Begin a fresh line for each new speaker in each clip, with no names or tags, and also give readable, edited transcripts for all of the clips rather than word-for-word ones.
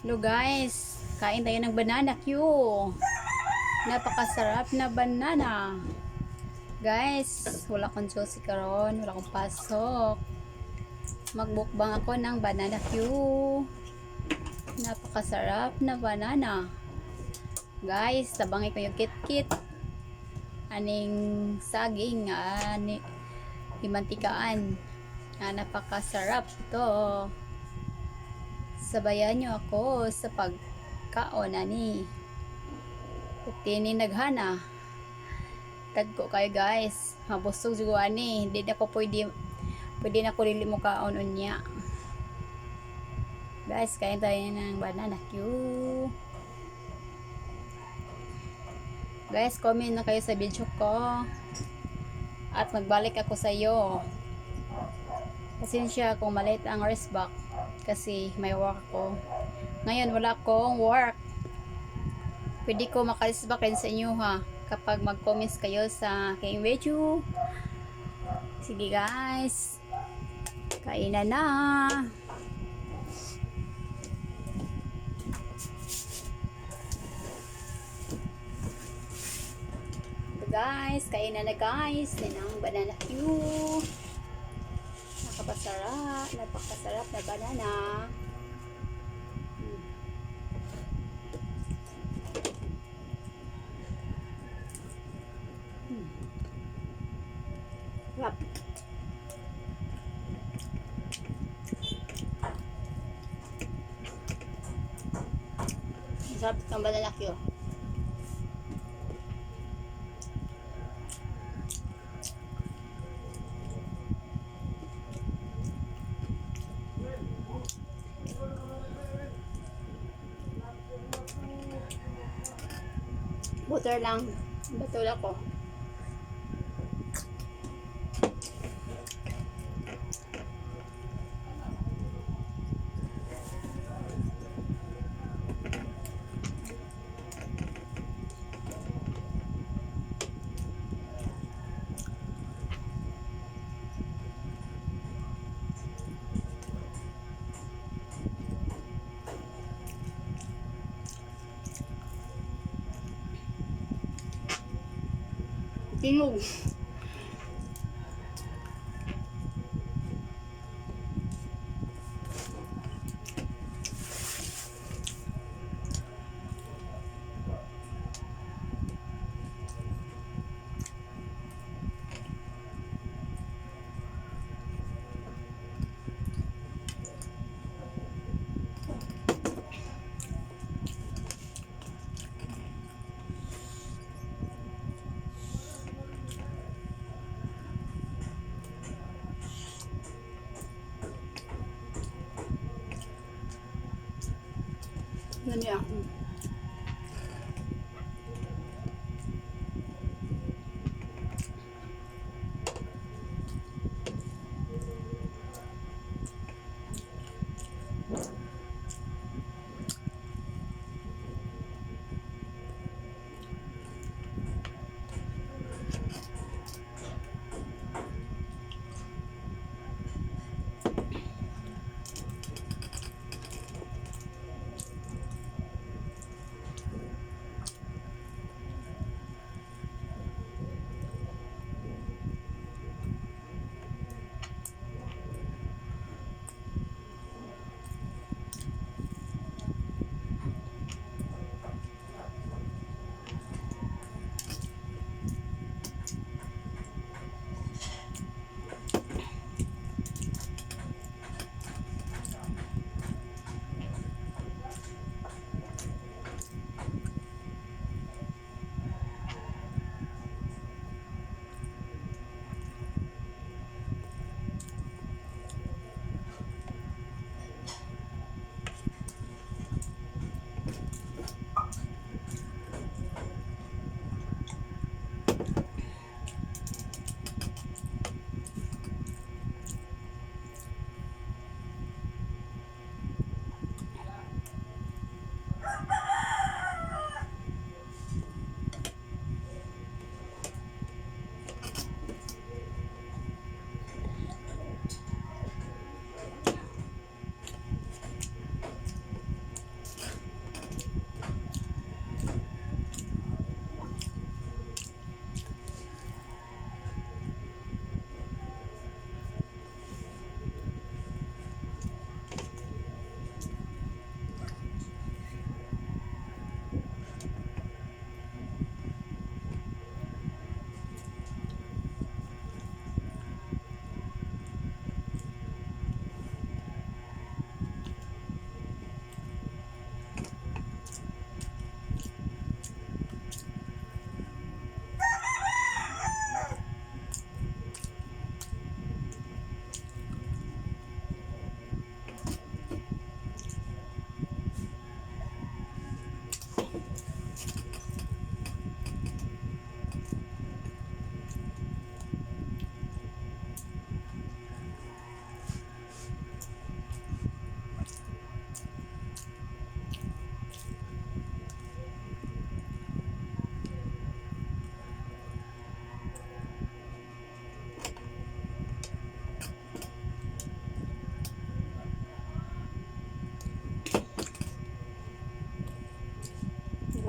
Hello guys, kain tayo ng banana Q. Napakasarap na banana. Guys, wala akong juicy karon, wala akong pasok. Magbukbang ako ng banana Q. Napakasarap na banana. Guys, tabangay ko yung kit-kit. Aning saging, himantikaan. Napakasarap ito. Sabayan nyo ako sa pagkaon ani. Tini naghana. Tagko kayo guys. Mabusog jugo ani. Hindi na ko pwede na ko dili mo kaon unya. Guys, kain tayo ng banana Q. Guys, comment na kayo sa video ko. At magbalik ako sa iyo. Pasensya kung maliit ang rest back kasi may work ako. Ngayon wala akong work. Pwede ko maka-rest back rin sa inyo ha kapag mag-comments kayo sa aking video. Sige guys. Kainan na. Guys, kainan na guys. Yan ang banana Q. Napakasarap na banana. Sarap. Sarap ng banana Q. Butter lang. Batul ako. Tingog. Ano niya?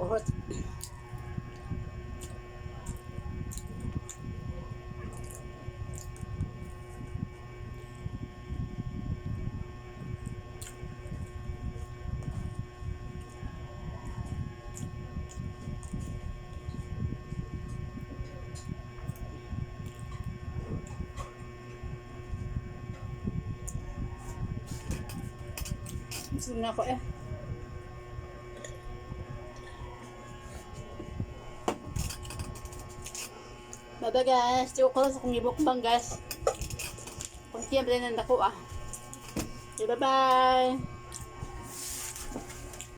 buhot. Gusto na ako eh. Bye guys. Tiyo ko sa kong ibukbang guys. Pagtiyam din ang dako ah. Okay, bye bye.